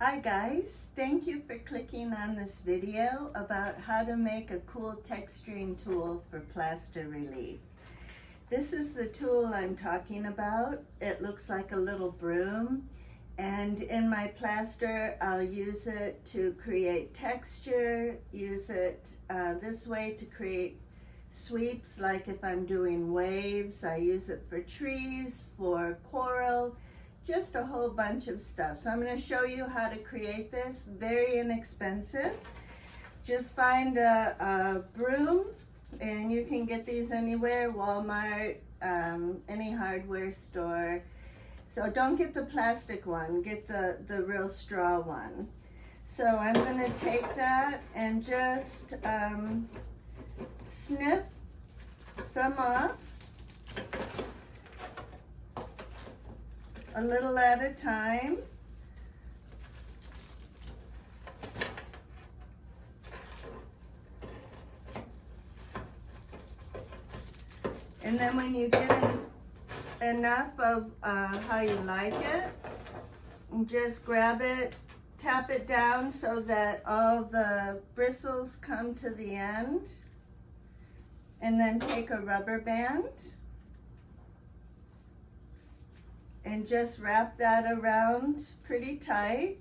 Hi guys, thank you for clicking on this video about how to make a cool texturing tool for plaster relief. This is the tool I'm talking about. It looks like a little broom, and in my plaster I'll use it to create texture, use it this way to create sweeps, like if I'm doing waves. I use it for trees, for coral, just a whole bunch of stuff. So I'm going to show you how to create this. Very inexpensive. Just find a broom, and you can get these anywhere, Walmart, any hardware store. So don't get the plastic one, get the real straw one. So I'm going to take that and just snip some off, a little at a time. And then when you get enough of how you like it, just grab it, tap it down so that all the bristles come to the end, and then take a rubber band and just wrap that around pretty tight.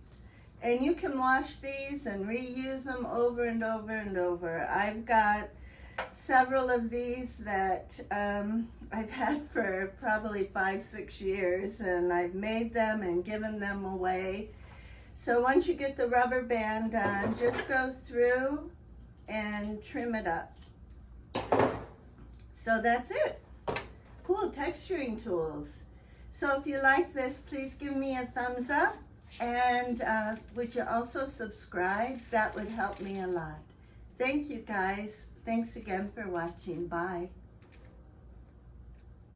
And you can wash these and reuse them over and over and over. I've got several of these that I've had for probably 5-6 years, and I've made them and given them away. So once you get the rubber band on, just go through and trim it up. So that's it. Cool texturing tools. So if you like this, please give me a thumbs up, and would you also subscribe? That would help me a lot. Thank you guys. Thanks again for watching. Bye.